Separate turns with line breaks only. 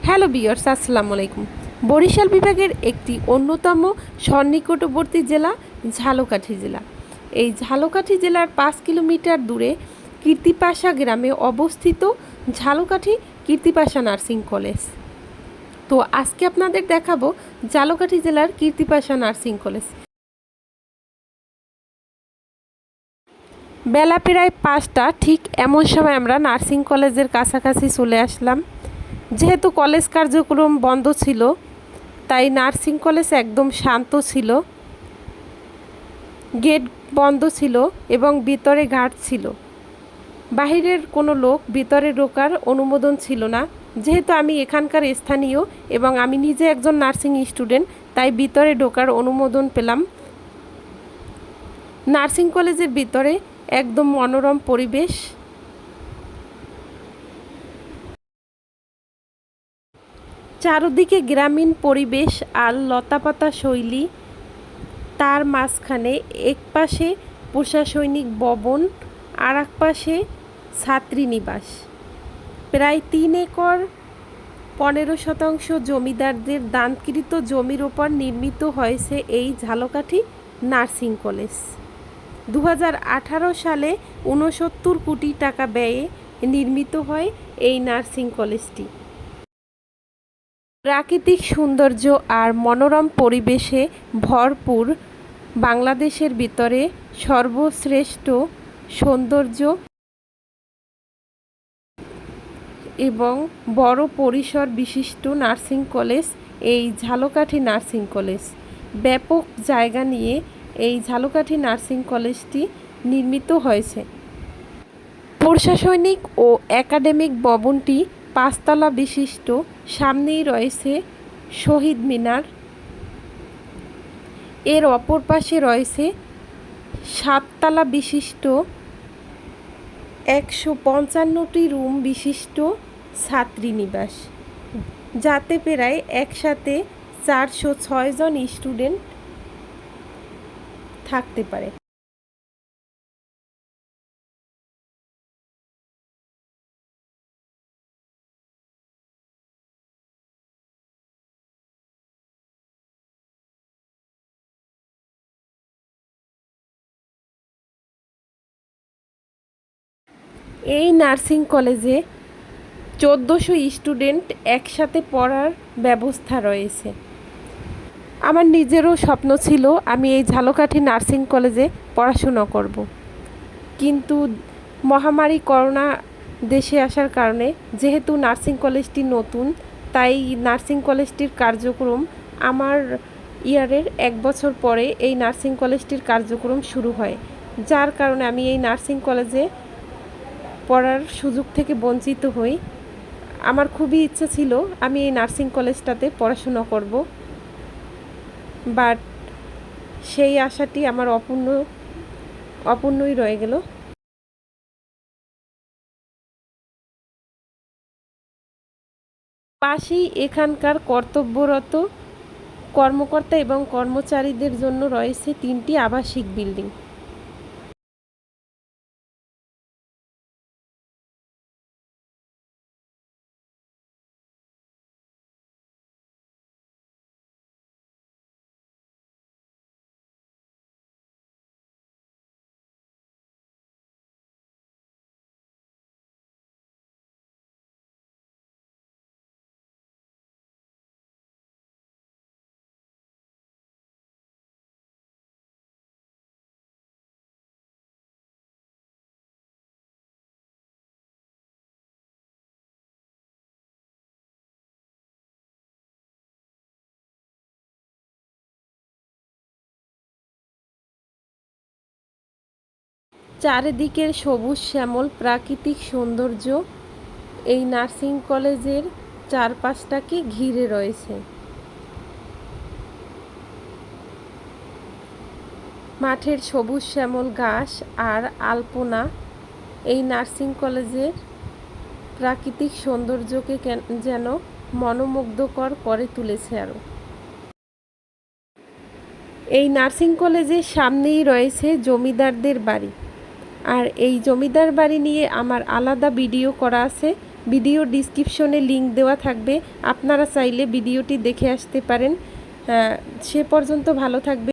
Hello viewers, আসসালামু আলাইকুম। বরিশাল বিভাগের একটি অন্যতম সন্নিকটবর্তী জেলা ঝালকাঠি জেলা। এই ঝালকাঠি জেলার 5 কিলোমিটার দূরে কীর্তিপাশা গ্রামে অবস্থিত ঝালকাঠি কীর্তিপাশা নার্সিং কলেজ। তো আজকে আপনাদের দেখাবো ঝালকাঠি জেলার কীর্তিপাশা নার্সিং কলেজ। বেলা প্রায় 5টা, ঠিক এমন সময় আমরা নার্সিং কলেজের কাছাকাছি চলে আসলাম। যেহেতু কলেজ কার্যক্রম বন্ধ ছিল, তাই নার্সিং কলেজ একদম শান্ত ছিল, গেট বন্ধ ছিল এবং ভিতরে গার্ড ছিল। বাহিরের কোনো লোক ভিতরে ঢোকার অনুমোদন ছিল না। যেহেতু আমি এখানকার স্থানীয় এবং আমি নিজে একজন নার্সিং স্টুডেন্ট, তাই ভিতরে ঢোকার অনুমোদন পেলাম। নার্সিং কলেজের ভিতরে একদম মনোরম পরিবেশ। চারদিকে গ্রামীণ পরিবেশ আর লতাপাতা শৈলী। তার মাঝখানে এক পাশে প্রশাসনিক ভবন, আর এক পাশে ছাত্রীনিবাস। প্রায় 3 একর 15% জমিদারদের দানকৃত জমির ওপর নির্মিত হয়েছে এই ঝালকাঠি নার্সিং কলেজ। 2018 সালে 69 কোটি টাকা ব্যয়ে নির্মিত হয় এই নার্সিং কলেজটি। প্রাকৃতিক সৌন্দর্য আর মনোরম পরিবেশে ভরপুর, বাংলাদেশের ভিতরে সর্বশ্রেষ্ঠ সৌন্দর্য এবং বড় পরিসর বিশিষ্ট নার্সিং কলেজ এই ঝালকাঠি নার্সিং কলেজ। ব্যাপক জায়গা নিয়ে এই ঝালকাঠি নার্সিং কলেজটি নির্মিত হয়েছে। প্রশাসনিক ও একাডেমিক ভবনটি 5 তলা বিশিষ্ট। সামনেই রয়েছে শহীদ মিনার। এর অপর পাশে রয়েছে 7 তলা বিশিষ্ট 155টি রুম বিশিষ্ট ছাত্রীনিবাস, যাতে প্রায় একসাথে 406 জন স্টুডেন্ট থাকতে পারে। এই নার্সিং কলেজে 1400 স্টুডেন্ট একসাথে পড়ার ব্যবস্থা রয়েছে। আমার নিজেরও স্বপ্ন ছিল আমি এই ঝালকাঠি নার্সিং কলেজে পড়াশুনো করব, কিন্তু মহামারী করোনা দেশে আসার কারণে, যেহেতু নার্সিং কলেজটি নতুন, তাই নার্সিং কলেজটির কার্যক্রম আমার ইয়ারের 1 বছর পরে এই নার্সিং কলেজটির কার্যক্রম শুরু হয়, যার কারণে আমি এই নার্সিং কলেজে পড়ার সুযোগ থেকে বঞ্চিত হই। আমার খুবই ইচ্ছে ছিল আমি এই নার্সিং কলেজটাতে পড়াশুনো করব, বাট সেই আশাটি আমার অপূর্ণই রয়ে গেল। পাশেই এখানকার কর্তব্যরত কর্মকর্তা এবং কর্মচারীদের জন্য রয়েছে 3টি আবাসিক বিল্ডিং। চারিদিকের সবুজ শ্যামল প্রাকৃতিক সৌন্দর্য এই নার্সিং কলেজের চারপাশটাকে ঘিরে রয়েছে। মাঠের সবুজ শ্যামল ঘাস আর আলপনা এই নার্সিং কলেজের প্রাকৃতিক সৌন্দর্যকে যেন মনোমুগ্ধকর করে তুলেছে আরও। এই নার্সিং কলেজের সামনেই রয়েছে জমিদারদের বাড়ি, আর এই জমিদার বাড়ি নিয়ে আমার আলাদা ভিডিও করা আছে, ভিডিও ডিসক্রিপশনে লিংক দেওয়া থাকবে, আপনারা চাইলে ভিডিওটি দেখে আসতে পারেন। সে পর্যন্ত ভালো থাকবে।